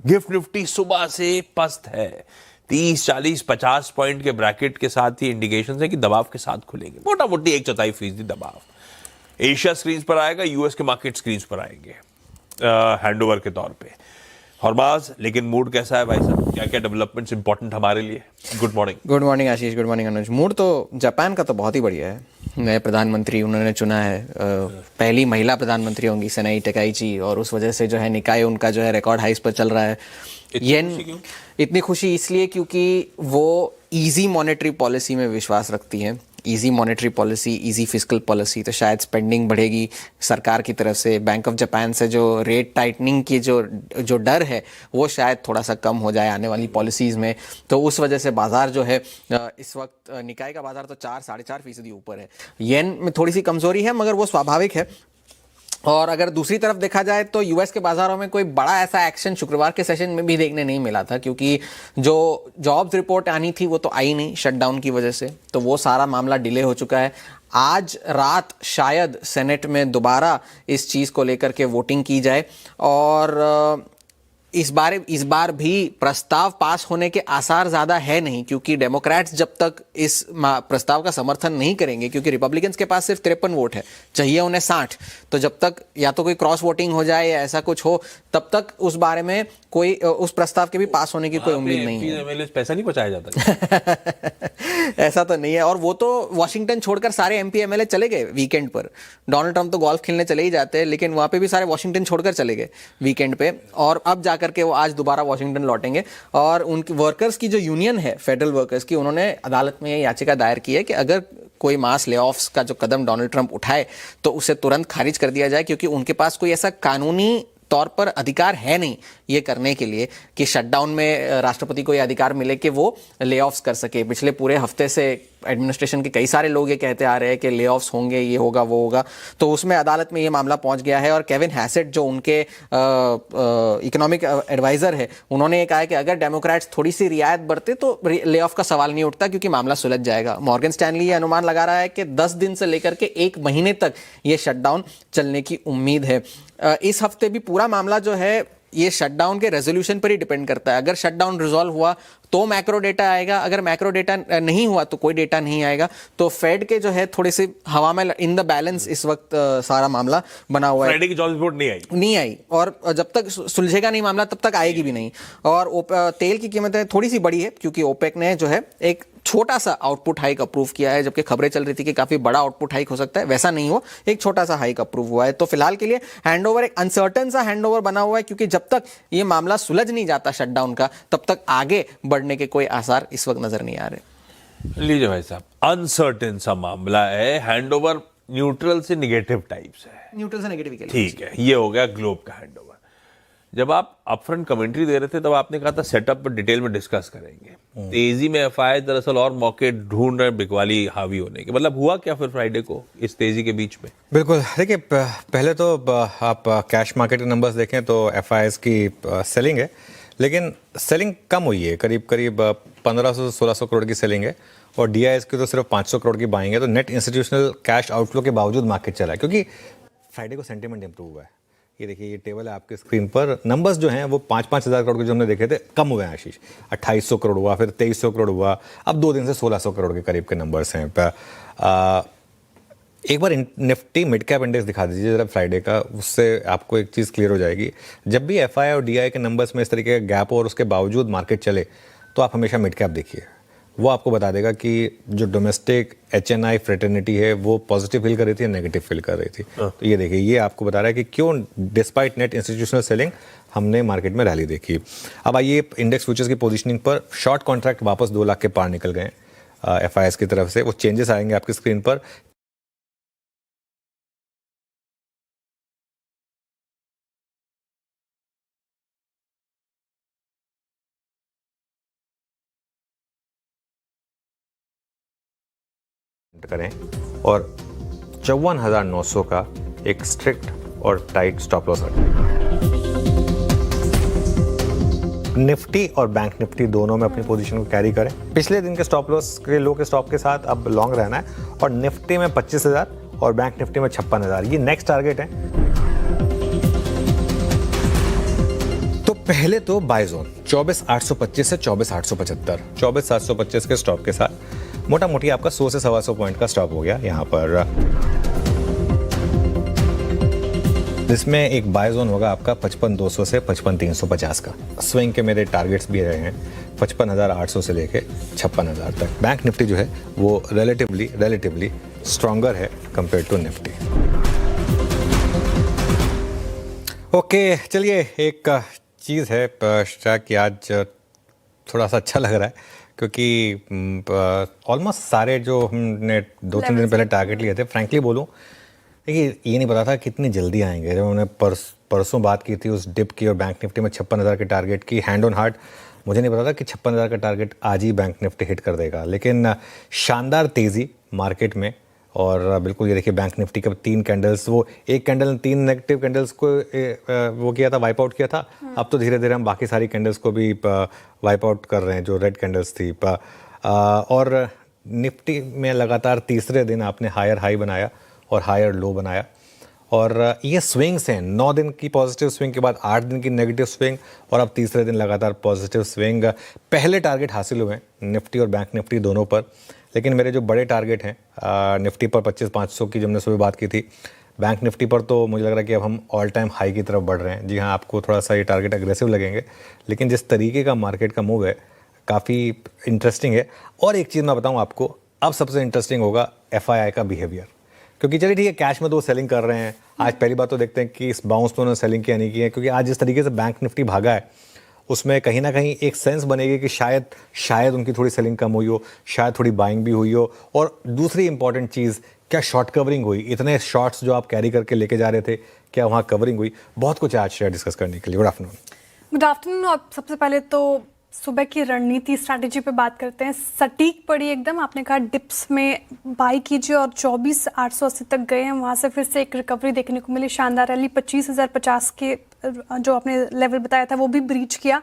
गिफ्ट निफ्टी सुबह से पस्त है, 30, 40, 50 पॉइंट के ब्रैकेट के साथ ही इंडिकेशन है कि दबाव के साथ खुलेंगे, मोटा मोटी 1/4% दबाव। एशिया स्क्रीन पर आएगा, यूएस के मार्केट स्क्रीन पर आएंगे हैंडओवर के तौर पे। हॉर्मास, लेकिन मूड कैसा है भाई साहब? क्या क्या डेवलपमेंट्स इंपॉर्टेंट हमारे लिए? Good morning. गुड मॉर्निंग आशीष, गुड मॉर्निंग अनुज। मूड तो जापान का तो बहुत ही बढ़िया है। नए प्रधानमंत्री उन्होंने चुना है, पहली महिला प्रधानमंत्री होंगी सनाई टेकाइची, और उस वजह से जो है निकाय उनका जो है रिकॉर्ड हाइस पर चल रहा है। इतनी खुशी इसलिए क्योंकि वो इजी मॉनेटरी पॉलिसी में विश्वास रखती है। Easy monetary policy, easy fiscal policy, तो शायद स्पेंडिंग बढ़ेगी सरकार की तरफ से। बैंक ऑफ जापान से जो रेट टाइटनिंग की जो डर है वो शायद थोड़ा सा कम हो जाए आने वाली पॉलिसीज़ में। तो उस वजह से बाजार जो है इस वक्त निकाय का बाजार तो 4-4.5% ऊपर है। येन में थोड़ी सी कमजोरी है, मगर वो स्वाभाविक है। और अगर दूसरी तरफ देखा जाए तो यूएस के बाजारों में कोई बड़ा ऐसा एक्शन शुक्रवार के सेशन में भी देखने नहीं मिला था, क्योंकि जो जॉब्स रिपोर्ट आनी थी वो तो आई नहीं शटडाउन की वजह से, तो वो सारा मामला डिले हो चुका है। आज रात शायद सेनेट में दोबारा इस चीज़ को लेकर के वोटिंग की जाए, और इस बार भी प्रस्ताव पास होने के आसार ज़्यादा है नहीं, क्योंकि डेमोक्रेट्स जब तक इस प्रस्ताव का समर्थन नहीं करेंगे, क्योंकि रिपब्लिकन्स के पास सिर्फ 53 वोट है, चाहिए उन्हें 60, तो जब तक या तो कोई क्रॉस वोटिंग हो जाए या ऐसा कुछ हो, तब तक उस बारे में कोई उस प्रस्ताव के भी पास होने की कोई उम्मीद नहीं है। पैसा नहीं बचाया जाता ऐसा तो नहीं है। और वो तो वाशिंगटन छोड़कर सारे एमपी एमएलए चले गए वीकेंड पर। डोनाल्ड ट्रंप तो गोल्फ खेलने चले ही जाते हैं, लेकिन वहाँ पे भी सारे वाशिंगटन छोड़कर चले गए वीकेंड पे, और अब जाकर के वो आज दोबारा वाशिंगटन लौटेंगे। और उनकी वर्कर्स की जो यूनियन है, फेडरल वर्कर्स की, उन्होंने अदालत में ये याचिका दायर की है कि अगर कोई मास लेऑफ्स का जो कदम डोनाल्ड ट्रंप उठाए तो उसे तुरंत खारिज कर दिया जाए, क्योंकि उनके पास कोई ऐसा कानूनी तौर पर अधिकार है नहीं ये करने के लिए कि शटडाउन में राष्ट्रपति को ये अधिकार मिले कि वो लेऑफ्स कर सके। पिछले पूरे हफ्ते से एडमिनिस्ट्रेशन के कई सारे लोग ये कहते आ रहे हैं कि लेऑफ्स होंगे, ये होगा, वो होगा, तो उसमें अदालत में ये मामला पहुंच गया है। और केविन हैसेट जो उनके इकोनॉमिक एडवाइजर है, उन्होंने ये कहा है कि अगर डेमोक्रेट्स थोड़ी सी रियायत बरते तो लेऑफ का सवाल नहीं उठता, क्योंकि मामला सुलझ जाएगा। मॉर्गन स्टैनली ये अनुमान लगा रहा है कि 10 दिन से लेकर के 1 महीने तक ये शटडाउन चलने की उम्मीद है। इस हफ्ते भी पूरा मामला जो है ये शटडाउन के रेजोल्यूशन पर ही डिपेंड करता है। अगर शटडाउन रिजॉल्व हुआ तो मैक्रो डेटा आएगा, अगर मैक्रो डेटा नहीं हुआ तो कोई डेटा नहीं आएगा। तो फेड के जो है थोड़े से हवा में इन द बैलेंस इस वक्त सारा मामला बना हुआ है। फ्राइडे की जॉब रिपोर्ट नहीं आई, और जब तक सुलझेगा नहीं मामला तब तक आएगी भी नहीं। और तेल की कीमतें थोड़ी सी बढ़ी है, क्योंकि ओपेक ने जो है एक छोटा सा आउटपुट हाइक अप्रूव किया है, जबकि खबरें चल रही थी कि काफी बड़ा आउटपुट हाइक हो सकता है। वैसा नहीं हो, एक छोटा सा हाइक अप्रूव हुआ है। तो फिलहाल के लिए हैंडओवर एक अनसर्टन सा हैंडओवर बना हुआ है, क्योंकि जब तक ये मामला सुलझ नहीं जाता शटडाउन का, तब तक आगे बढ़ने के कोई आसार इस वक्त नजर नहीं आ रहे। लीजिए भाई साहब, अनसर्टेन सा मामला है, हैंडओवर न्यूट्रल से निगेटिव टाइप्स है। न्यूट्रल से नेगेटिव के लिए ठीक है, ये हो गया ग्लोब का हैंडओवर। जब आप अपफ्रंट कमेंट्री दे रहे थे तब आपने कहा था सेटअप पर डिटेल में डिस्कस करेंगे। तेजी में एफआई दरअसल और मौके ढूंढ रहे बिकवाली हावी होने के, मतलब हुआ क्या फिर फ्राइडे को इस तेजी के बीच में? बिल्कुल, देखिए पहले तो आप कैश मार्केट के नंबर्स देखें तो एफआईएस की सेलिंग है, लेकिन सेलिंग कम हुई है, करीब 1500 से 1600 करोड़ की सेलिंग है, और डीआईएस की तो सिर्फ 500 करोड़ की बाइंग है। तो नेट इंस्टीट्यूशनल कैश आउटफ्लो के बावजूद मार्केट चला है, क्योंकि फ्राइडे को सेंटीमेंट इंप्रूव हुआ है। ये देखिए, ये टेबल है आपके स्क्रीन पर, नंबर्स जो हैं वो 5-5 हज़ार करोड़ के जो हमने देखे थे कम हुए हैं आशीष। 2800 करोड़ हुआ, फिर 2300 करोड़ हुआ, अब 2 दिन से 1600 करोड़ के करीब के नंबर्स हैं। एक बार निफ्टी मिड कैप इंडेक्स दिखा दीजिए जरा फ्राइडे का, उससे आपको एक चीज़ क्लियर हो जाएगी। जब भी एफआई और डीआई के नंबर्स में इस तरीके का गैप हो और उसके बावजूद मार्केट चले, तो आप हमेशा मिड कैप देखिए। वो आपको बता देगा कि जो डोमेस्टिक HNI फ्रेटर्निटी है वो पॉजिटिव फील कर रही थी या नेगेटिव फील कर रही थी। तो ये देखिए, ये आपको बता रहा है कि क्यों डिस्पाइट नेट इंस्टीट्यूशनल सेलिंग हमने मार्केट में रैली देखी। अब आइए इंडेक्स फ्यूचर्स की पोजीशनिंग पर। शॉर्ट कॉन्ट्रैक्ट वापस 2 लाख के पार निकल गए FIS की तरफ से। वो चेंजेस आएंगे आपकी स्क्रीन पर। करें और 54,900 का एक स्ट्रिक्ट और टाइट स्टॉप लॉस रखें। निफ्टी और बैंक निफ्टी दोनों में अपनी पोजीशन को कैरी करें। पिछले दिन के स्टॉप लॉस के लो के स्टॉप के साथ अब लॉन्ग रहना है और निफ्टी में 25,000 और बैंक निफ्टी में 56,000 ये नेक्स्ट टारगेट है। तो पहले तो बाय जोन 24,825 से 24,875, 24,725 के स्टॉप के साथ मोटा मोटी आपका 100 से 125 पॉइंट का स्टॉप हो गया यहाँ पर, जिसमें एक बाय जोन होगा आपका 55,200 से 55,350 का। स्विंग के मेरे टारगेट्स भी रहे हैं 55,800 से लेके 56,000 तक। बैंक निफ्टी जो है वो रिलेटिवली स्ट्रॉन्गर है कंपेयर टू निफ्टी। ओके, चलिए एक चीज़ है कि आज थोड़ा सा अच्छा लग रहा है क्योंकि ऑलमोस्ट सारे जो हमने 2-3 दिन पहले टारगेट लिए थे, फ्रैंकली बोलूँ, देखिए ये नहीं पता था कितनी जल्दी आएंगे। जब उन्होंने परसों बात की थी उस डिप की और बैंक निफ्टी में 56,000 के टारगेट की, हैंड ऑन हार्ट मुझे नहीं पता था कि 56,000 का टारगेट आज ही बैंक निफ्टी हिट कर देगा। लेकिन शानदार तेज़ी मार्केट में, और बिल्कुल ये देखिए बैंक निफ्टी के 3 कैंडल्स, वो एक कैंडल ने 3 नेगेटिव कैंडल्स को वो किया था, वाइप आउट किया था। अब तो धीरे धीरे हम बाकी सारी कैंडल्स को भी वाइप आउट कर रहे हैं जो रेड कैंडल्स थी। और निफ्टी में लगातार तीसरे दिन आपने हायर हाई बनाया और हायर लो बनाया, और ये स्विंग्स हैं 9 दिन की पॉजिटिव स्विंग के बाद 8 दिन की नेगेटिव स्विंग, और अब तीसरे दिन लगातार पॉजिटिव स्विंग। पहले टारगेट हासिल हुए निफ्टी और बैंक निफ्टी दोनों पर, लेकिन मेरे जो बड़े टारगेट हैं निफ्टी पर 25,500 की जब हमने सुबह बात की थी, बैंक निफ्टी पर तो मुझे लग रहा है कि अब हम ऑल टाइम हाई की तरफ बढ़ रहे हैं। जी हाँ, आपको थोड़ा सा ये टारगेट एग्रेसिव लगेंगे, लेकिन जिस तरीके का मार्केट का मूव है काफ़ी इंटरेस्टिंग है। और एक चीज़ मैं बताऊँ आपको, अब सबसे इंटरेस्टिंग होगा FII का बिहेवियर, क्योंकि चलिए ठीक है कैश में तो सेलिंग कर रहे हैं। आज पहली बात तो देखते हैं कि इस बाउंस में उन्होंने सेलिंग किया नहीं की है, क्योंकि आज जिस तरीके से बैंक निफ्टी भागा है उसमें कहीं ना कहीं एक सेंस बनेगी कि शायद उनकी थोड़ी सेलिंग कम हुई हो, शायद थोड़ी बाइंग भी हुई हो। और दूसरी इंपॉर्टेंट चीज़, क्या शॉर्ट कवरिंग हुई? इतने शॉर्ट्स जो आप कैरी करके लेके जा रहे थे, क्या वहाँ कवरिंग हुई? बहुत कुछ आज शेयर डिस्कस करने के लिए। Good afternoon. Good afternoon. अब सबसे पहले तो सुबह की रणनीति स्ट्रैटेजी पे बात करते हैं। सटीक पड़ी एकदम, आपने कहा डिप्स में बाई कीजिए और 24,880 तक गए हैं, वहाँ से फिर से एक रिकवरी देखने को मिली, शानदार रैली। 25,050 के जो आपने लेवल बताया था वो भी ब्रीच किया।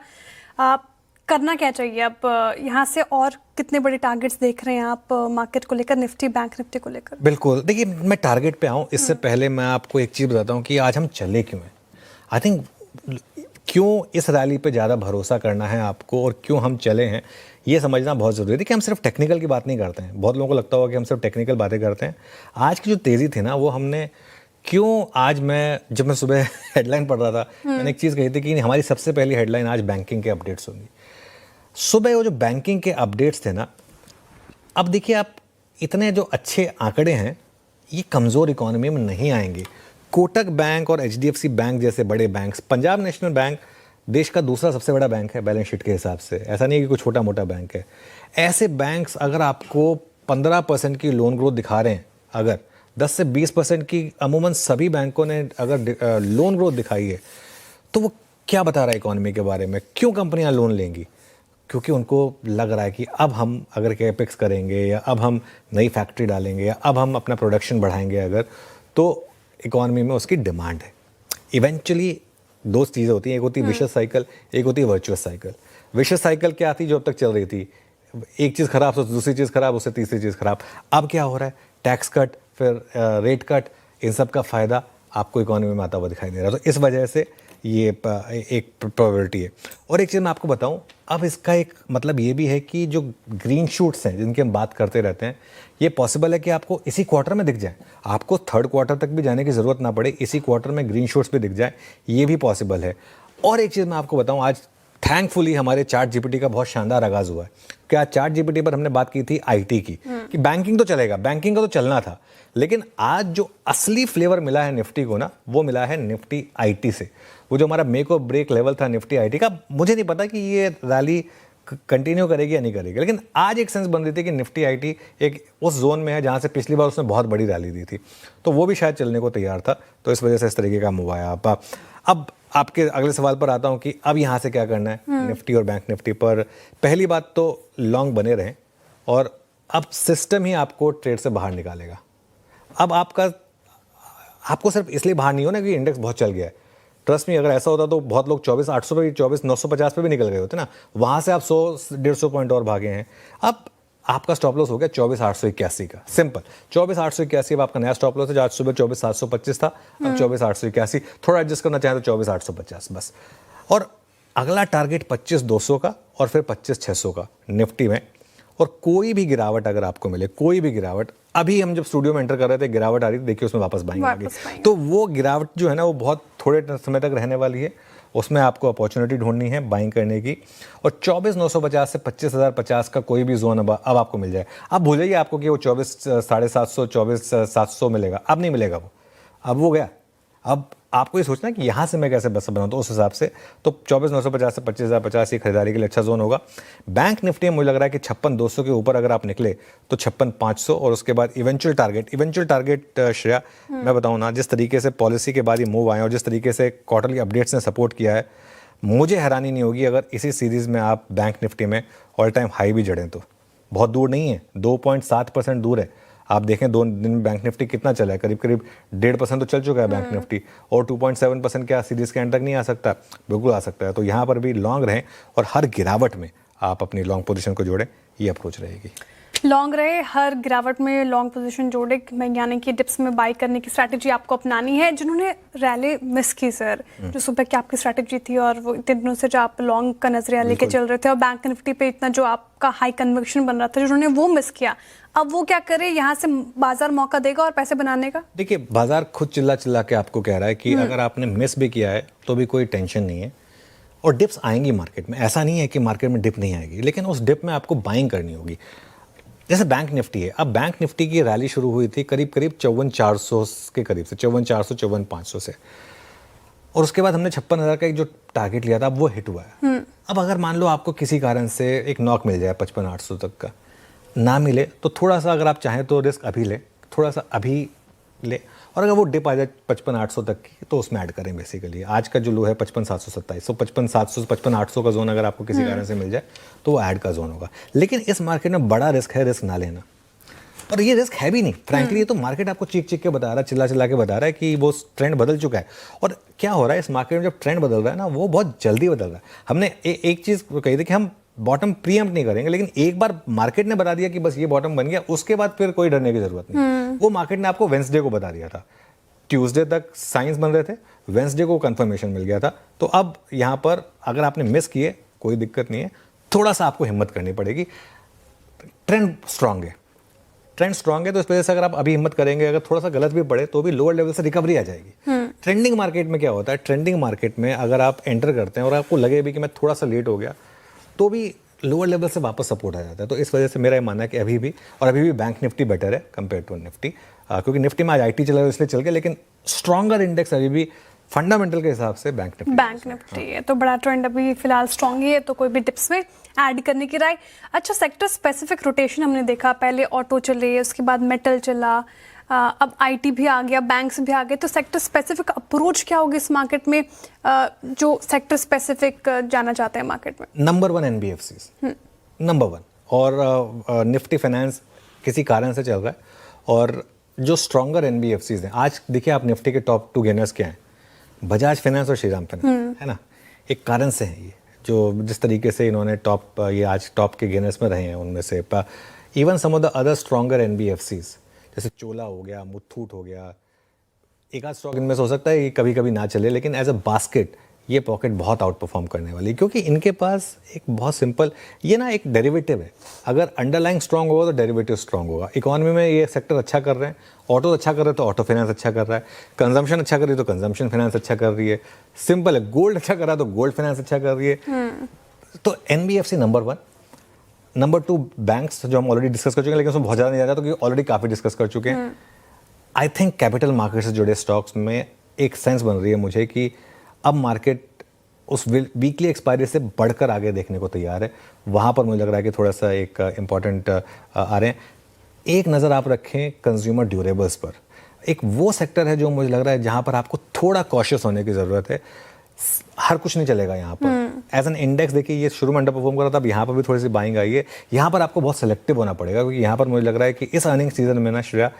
करना क्या चाहिए अब यहाँ से, और कितने बड़े टारगेट्स देख रहे हैं आप मार्केट को लेकर, निफ्टी बैंक निफ्टी को लेकर? बिल्कुल, देखिए मैं टारगेट पे आऊँ इससे पहले मैं आपको एक चीज़ बताता हूँ कि आज हम चले क्यों हैं। आई थिंक क्यों इस रैली पे ज़्यादा भरोसा करना है आपको और क्यों हम चले हैं ये समझना बहुत ज़रूरी है। देखिए हम सिर्फ टेक्निकल की बात नहीं करते हैं, बहुत लोगों को लगता होगा कि हम सिर्फ टेक्निकल बातें करते हैं। आज की जो तेज़ी थी ना वो हमने क्यों, आज जब मैं सुबह हेडलाइन पढ़ रहा था मैंने एक चीज़ कही थी कि हमारी सबसे पहली हेडलाइन आज बैंकिंग के अपडेट्स होंगी। सुबह वो जो बैंकिंग के अपडेट्स थे ना, अब देखिए आप इतने जो अच्छे आंकड़े हैं ये कमज़ोर इकोनॉमी में नहीं आएंगे। कोटक बैंक और HDFC बैंक जैसे बड़े बैंक्स, पंजाब नेशनल बैंक देश का दूसरा सबसे बड़ा बैंक है बैलेंस शीट के हिसाब से, ऐसा नहीं है कि कोई छोटा मोटा बैंक है। ऐसे बैंक्स अगर आपको 15% की लोन ग्रोथ दिखा रहे हैं, अगर 10 से 20% की अमूमन सभी बैंकों ने अगर लोन ग्रोथ दिखाई है, तो वो क्या बता रहा है इकोनॉमी के बारे में? क्यों कंपनियां लोन लेंगी? क्योंकि उनको लग रहा है कि अब हम अगर कैपेक्स करेंगे या अब हम नई फैक्ट्री डालेंगे या अब हम अपना प्रोडक्शन बढ़ाएंगे अगर, तो इकोनॉमी में उसकी डिमांड है। इवेंचुअली 2 चीज़ें होती हैं, एक होती है विशेष साइकिल, एक होती है वर्चुअस साइकिल। विशेष साइकिल क्या थी जो अब तक चल रही थी, एक चीज़ खराब तो दूसरी चीज़ खराब, उससे तीसरी चीज़ खराब। अब क्या हो रहा है, टैक्स कट, फिर रेट कट, इन सब का फ़ायदा आपको इकोनॉमी में आता हुआ दिखाई दे रहा है। तो इस वजह से ये एक प्रोबेबिलिटी है। और एक चीज़ मैं आपको बताऊं, अब इसका एक मतलब ये भी है कि जो ग्रीन शूट्स हैं जिनकी हम बात करते रहते हैं, ये पॉसिबल है कि आपको इसी क्वार्टर में दिख जाए, आपको 3rd क्वार्टर तक भी जाने की ज़रूरत ना पड़े, इसी क्वार्टर में ग्रीन शूट्स भी दिख जाए, ये भी पॉसिबल है। और एक चीज़ मैं आपको बताऊं, आज थैंकफुली हमारे चैट जीपीटी का बहुत शानदार आगाज हुआ है। क्या चैट जीपीटी पर हमने बात की थी आईटी की, कि बैंकिंग तो चलेगा, बैंकिंग का तो चलना था, लेकिन आज जो असली फ्लेवर मिला है निफ्टी को ना, वो मिला है निफ्टी आईटी से। वो जो हमारा मेक और ब्रेक लेवल था निफ्टी आईटी का, मुझे नहीं पता कि ये रैली कंटिन्यू करेगी या नहीं करेगी, लेकिन आज एक सेंस बन रही थी कि निफ्टी आईटी एक उस जोन में है जहां से पिछली बार उसने बहुत बड़ी रैली दी थी, तो वो भी शायद चलने को तैयार था, तो इस वजह से इस तरीके का मूव आया। अब आपके अगले सवाल पर आता हूं कि अब यहां से क्या करना है निफ्टी और बैंक निफ्टी पर। पहली बात तो लॉन्ग बने रहें, और अब सिस्टम ही आपको ट्रेड से बाहर निकालेगा। अब आपको सिर्फ इसलिए बाहर नहीं होना कि इंडेक्स बहुत चल गया है। ट्रस्ट में, अगर ऐसा होता तो बहुत लोग 24,800 पे, 24,950 पे भी निकल गए होते ना, वहां से आप 100-150 पॉइंट और भागे हैं। अब आपका स्टॉप लॉस हो गया 24,881 का, सिंपल 24,881 अब आपका नया स्टॉप लॉस है। आज सुबह 24,725 था, अब 24,881, थोड़ा एडजस्ट करना चाहें तो 24,850 बस। और अगला टारगेट 25,200 का और फिर 25,600 का निफ्टी में। और कोई भी गिरावट अगर आपको मिले, कोई भी गिरावट, अभी हम जब स्टूडियो में एंटर कर रहे थे गिरावट आ रही थी, देखिए उसमें वापस बाइंग आ गई, तो वो गिरावट जो है ना वो बहुत थोड़े समय तक रहने वाली है, उसमें आपको अपॉर्चुनिटी ढूंढनी है बाइंग करने की। और 24,950 से 25,050 का कोई भी जोन अब आपको मिल जाए। अब भूल जाइए आपको कि वो 24,750, 24,700 मिलेगा, अब नहीं मिलेगा वो, अब वो गया। अब आपको ये सोचना है कि यहाँ से मैं कैसे बस बनाऊँ, तो उस हिसाब से तो 24,950 से 25,050 ये खरीदारी के लिए अच्छा जोन होगा। बैंक निफ्टी में मुझे लग रहा है कि 56,200 के ऊपर अगर आप निकले तो 56,500, और उसके बाद इवेंचुअल टारगेट श्रेया मैं बताऊँ ना, जिस तरीके से पॉलिसी के बाद ये मूव आए और जिस तरीके से क्वार्टरली अपडेट्स ने सपोर्ट किया है, मुझे हैरानी नहीं होगी अगर इसी सीरीज़ में आप बैंक निफ्टी में ऑल टाइम हाई भी जड़ें। तो बहुत दूर नहीं है, 2.7% दूर है। आप देखें 2 दिन में बैंक निफ्टी कितना चला है, करीब 1.5% तो चल चुका है बैंक निफ्टी, और 2.7% क्या सीरीज के एंड तक नहीं आ सकता? बिल्कुल आ सकता है। तो यहाँ पर भी लॉन्ग रहें और हर गिरावट में आप अपनी लॉन्ग पोजीशन को जोड़ें, ये अप्रोच रहेगी। लॉन्ग रहे, हर गिरावट में लॉन्ग पोजीशन जोड़े, यानी कि डिप्स में बाई करने की स्ट्रैटेजी आपको अपनानी है। जिन्होंने रैली मिस की सर, जो सुबह की आपकी स्ट्रैटेजी थी और वो इतने दिनों से जो आप लॉन्ग का नजरिया लेके चल रहे थे, और बैंक निफ्टी पे इतना जो आपका हाई कन्विक्शन बन रहा था, जिन्होंने वो मिस किया, अब वो क्या करे? यहाँ से बाजार मौका देगा और पैसे बनाने का? देखिए, बाजार खुद चिल्ला चिल्ला के आपको कह रहा है कि अगर आपने मिस भी किया है तो भी कोई टेंशन नहीं है, और डिप्स आएंगी मार्केट में। ऐसा नहीं है कि मार्केट में डिप नहीं आएगी, लेकिन उस डिप में आपको बाइंग करनी होगी। जैसे बैंक निफ्टी है, अब बैंक निफ्टी की रैली शुरू हुई थी करीब 54,400 के करीब से, 54,400, 54,500 से, और उसके बाद हमने 56,000 का एक जो टारगेट लिया था, अब वो हिट हुआ है। अब अगर मान लो आपको किसी कारण से एक नॉक मिल जाए 55,800 तक का, ना मिले तो थोड़ा सा अगर आप चाहें तो रिस्क अभी ले, थोड़ा सा अभी ले, और अगर वो डिप आ जाए 55,800 तक की तो उसमें ऐड करें। बेसिकली आज का जो लो है 55,727, तो 55,700 55,800 का जोन अगर आपको किसी कारण से मिल जाए तो वो ऐड का जोन होगा। लेकिन इस मार्केट में बड़ा रिस्क है, रिस्क ना लेना, और ये रिस्क है भी नहीं फ्रैंकली। ये तो मार्केट आपको चीख चीख के बता रहा है, चिल्ला चिल्ला के बता रहा है कि वो ट्रेंड बदल चुका है। और क्या हो रहा है इस मार्केट में, जब ट्रेंड बदल रहा है ना, वो बहुत जल्दी बदल रहा है। हमने एक चीज़ कही थी कि हम बॉटम प्रीएम्प्ट नहीं करेंगे, लेकिन एक बार मार्केट ने बता दिया कि बस ये बॉटम बन गया, उसके बाद फिर कोई डरने की जरूरत नहीं। वो मार्केट ने आपको वेंसडे को बता दिया था, ट्यूसडे तक साइंस बन रहे थे, वेंसडे को कंफर्मेशन मिल गया था। तो अब यहाँ पर अगर आपने मिस किए कोई दिक्कत नहीं है, थोड़ा सा आपको हिम्मत करनी पड़ेगी। ट्रेंड स्ट्रांग है, तो इस वजह से अगर आप अभी हिम्मत करेंगे, अगर थोड़ा सा गलत भी पड़े तो भी लोअर लेवल से रिकवरी आ जाएगी। ट्रेंडिंग मार्केट में क्या होता है, ट्रेंडिंग मार्केट में अगर आप एंटर करते हैं और आपको लगे भी कि मैं थोड़ा सा लेट हो गया, तो भी लोअर लेवल से वापस सपोर्ट आ जाता है। तो इस वजह से मेरा ये मानना है कि अभी भी बैंक निफ्टी बेटर है कंपेयर टू निफ्टी, क्योंकि निफ्टी में आज आईटी चला इसलिए चल गया, लेकिन स्ट्रॉन्गर इंडेक्स अभी भी फंडामेंटल के हिसाब से बैंक निफ्टी है। तो बड़ा ट्रेंड अभी फिलहाल स्ट्रॉन्ग ही है, तो कोई भी टिप्स में ऐड करने की राय। अच्छा, सेक्टर स्पेसिफिक रोटेशन हमने देखा, पहले ऑटो चले, उसके बाद मेटल चला, अब आईटी भी आ गया, बैंक्स भी आ गए। तो सेक्टर स्पेसिफिक अप्रोच क्या होगी इस मार्केट में, जो सेक्टर स्पेसिफिक जाना चाहते हैं मार्केट में? नंबर 1 एनबीएफसीज, नंबर 1, और निफ्टी फाइनेंस किसी कारण से चल रहा है। और जो स्ट्रॉन्गर एनबीएफसीज हैं, आज देखिए आप निफ्टी के टॉप 2 गेनर्स क्या हैं, बजाज फाइनेंस और श्रीराम फाइनेंस, है ना। एक कारण से हैं ये, जो जिस तरीके से इन्होंने ये आज टॉप के गेनर्स में रहे हैं, उनमें से even some of the other stronger NBFCs जैसे चोला हो गया, मुथूट हो गया, एक आध स्टॉक इनमें से हो सकता है कि कभी कभी ना चले, लेकिन एज अ बास्केट ये पॉकेट बहुत आउट परफॉर्म करने वाली है, क्योंकि इनके पास एक बहुत सिंपल, ये ना एक डेरिवेटिव है। अगर अंडरलाइंग स्ट्रांग होगा तो डेरिवेटिव स्ट्रांग होगा। इकोनॉमी में ये सेक्टर अच्छा कर रहे हैं, ऑटो अच्छा कर रहे हैं तो ऑटो फाइनेंस अच्छा कर रहा है, कंजम्पशन अच्छा कर रही है तो कंजम्पशन फाइनेंस अच्छा कर रही है, सिंपल है। गोल्ड अच्छा कर रहा है तो गोल्ड फाइनेंस अच्छा कर रही है। तो NBFC नंबर 1। नंबर 2 बैंक्स, जो हम ऑलरेडी डिस्कस कर चुके हैं, लेकिन उसमें बहुत ज़्यादा नहीं जाता क्योंकि ऑलरेडी काफ़ी डिस्कस कर चुके हैं। आई थिंक कैपिटल मार्केट से जुड़े स्टॉक्स में एक सेंस बन रही है मुझे कि अब मार्केट उस वीकली एक्सपायरी से बढ़कर आगे देखने को तैयार है। वहाँ पर मुझे लग रहा है कि थोड़ा सा एक इम्पॉर्टेंट आ रहे हैं। एक नज़र आप रखें कंज्यूमर ड्यूरेबल्स पर। एक वो सेक्टर है जो मुझे लग रहा है जहाँ पर आपको थोड़ा कॉशियस होने की ज़रूरत है। हर कुछ नहीं चलेगा यहाँ पर। एज एन इंडेक्स देखिए, ये शुरू में अंडर परफॉर्म कर रहा था, अब यहाँ पर भी थोड़ी सी बाइंग आई है। यहाँ पर आपको बहुत सेलेक्टिव होना पड़ेगा, क्योंकि यहाँ पर मुझे लग रहा है कि इस अर्निंग सीजन में ना श्रेया,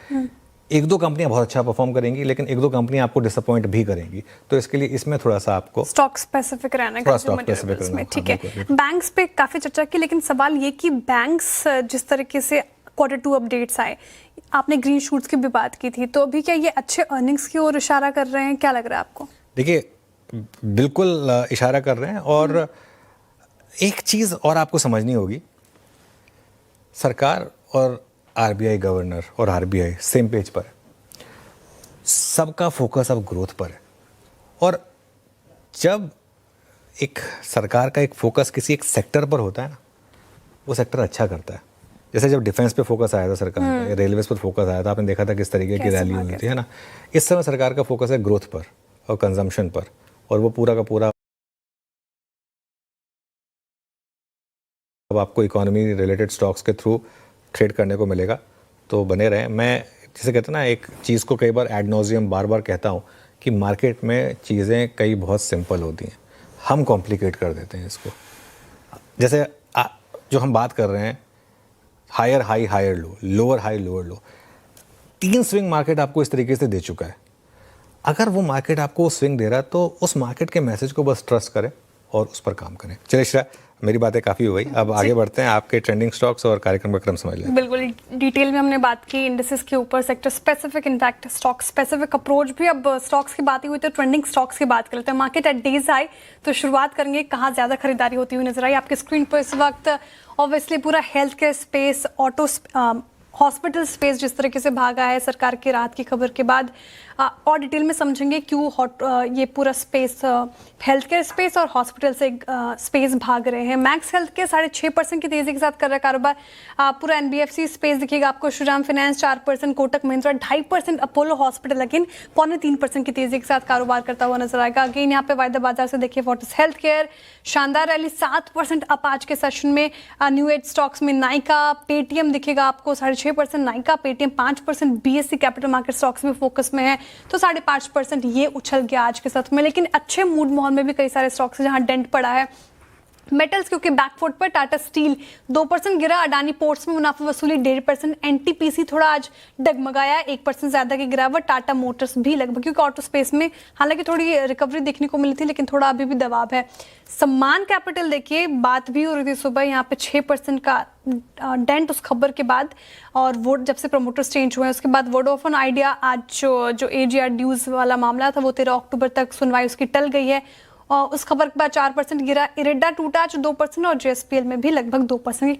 एक दो कंपनियां बहुत अच्छा परफॉर्म करेंगी, लेकिन एक दो कंपनियां आपको डिसअपॉइंट भी करेंगी। तो इसके लिए इसमें थोड़ा सा आपको स्टॉक स्पेसिफिक रहना है, थोड़ा stock consumer specific durables रहना, में। हाँ, ठीक है, बिल्कुल। बैंक्स पे काफी चर्चा की, लेकिन सवाल ये कि बैंक्स जिस तरीके से Q2 अपडेट्स आए, आपने ग्रीन शूट्स की भी बात की थी, तो अभी क्या ये अच्छे अर्निंग्स की ओर इशारा कर रहे हैं? क्या लग रहा है आपको? देखिए, बिल्कुल इशारा कर रहे हैं। और एक चीज़ और आपको समझनी होगी, सरकार और RBI गवर्नर और RBI सेम पेज पर है। सबका फोकस अब ग्रोथ पर है। और जब एक सरकार का एक फोकस किसी एक सेक्टर पर होता है ना, वो सेक्टर अच्छा करता है। जैसे जब डिफेंस पे फोकस आया था सरकार का, रेलवेज पर फोकस आया था, आपने देखा था किस तरीके की रैली हुई थी, है ना। इस समय सरकार का फोकस है ग्रोथ पर और कंजम्पशन पर, और वो पूरा का पूरा अब आपको इकोनॉमी रिलेटेड स्टॉक्स के थ्रू ट्रेड करने को मिलेगा। तो बने रहें। मैं जैसे कहते हैं ना, एक चीज़ को कई बार एड नॉजियम बार बार कहता हूँ कि मार्केट में चीज़ें कई बहुत सिंपल होती हैं, हम कॉम्प्लिकेट कर देते हैं इसको। जैसे जो हम बात कर रहे हैं, higher high higher low, lower high lower low, 3 swing market आपको इस तरीके से दे चुका है। अगर वो मार्केट आपको स्विंग दे रहा है तो उस मार्केट के मैसेज को बस ट्रस्ट करें और उस पर काम करें। चलिए श्रेया, मेरी बातें काफ़ी हो गई, अब आगे बढ़ते हैं। आपके ट्रेंडिंग स्टॉक्स और कार्यक्रम का क्रम समझ लें। बिल्कुल, डिटेल में हमने बात की इंडिसेस के ऊपर, sector specific, in fact stock specific approach भी। अब स्टॉक्स की बात ही हुई तो ट्रेंडिंग स्टॉक्स की बात कर लेते हैं। मार्केट एट डेज हाई, तो शुरुआत करेंगे कहाँ ज़्यादा खरीदारी होती हुई नजर आई आपकी स्क्रीन पर इस वक्त? ऑब्वियसली पूरा health care space, auto, hospital space जिस तरीके से भागा है सरकार की राहत की खबर के बाद, और डिटेल में समझेंगे क्यों ये पूरा स्पेस, हेल्थ केयर स्पेस और हॉस्पिटल से स्पेस भाग रहे हैं। मैक्स हेल्थ के 6.5% की तेजी के साथ कर रहा है कारोबार। पूरा NBFC स्पेस दिखेगा आपको, Shriram finance 4%, Kotak Mahindra 2.5%, Apollo hospital again 3.25% की तेजी के साथ कारोबार करता हुआ नजर आएगा। अगेन यहाँ पे वायदा बाजार से देखिए फोर्टिस हेल्थ केयर, शानदार रैली 7% अप आज के सेशन में। न्यू एज स्टॉक्स में नाइका, पेटीएम दिखेगा आपको 6.5%, Nykaa, Paytm 5%, BSE capital market stocks भी फोकस में है तो 5.5% ये उछल गया आज के साथ में। लेकिन अच्छे मूड माहौल में भी कई सारे स्टॉक्स हैं जहां डेंट पड़ा है। मेटल्स क्योंकि बैकफुट पर, टाटा स्टील 2% गिरा, अडानी पोर्ट्स में मुनाफा वसूली 1.5%, NTPC थोड़ा आज डगमगाया 1% ज्यादा की गिरावट, टाटा मोटर्स भी लगभग, क्योंकि ऑटो स्पेस में हालांकि थोड़ी रिकवरी देखने को मिली थी लेकिन थोड़ा अभी भी दबाव है। सम्मान कैपिटल देखिए, बात भी हो रही थी सुबह, यहाँ पे 6% का डेंट उस खबर के बाद, और वोट जब से प्रमोटर्स चेंज हुए हैं उसके बाद। वोडाफोन आइडिया आज जो AGR ड्यूज वाला मामला था वो 13 अक्टूबर तक सुनवाई उसकी टल गई है, और उस खबर के बाद 4% गिरा। इरेडा टूटा 2% और JSPL में भी लगभग 2%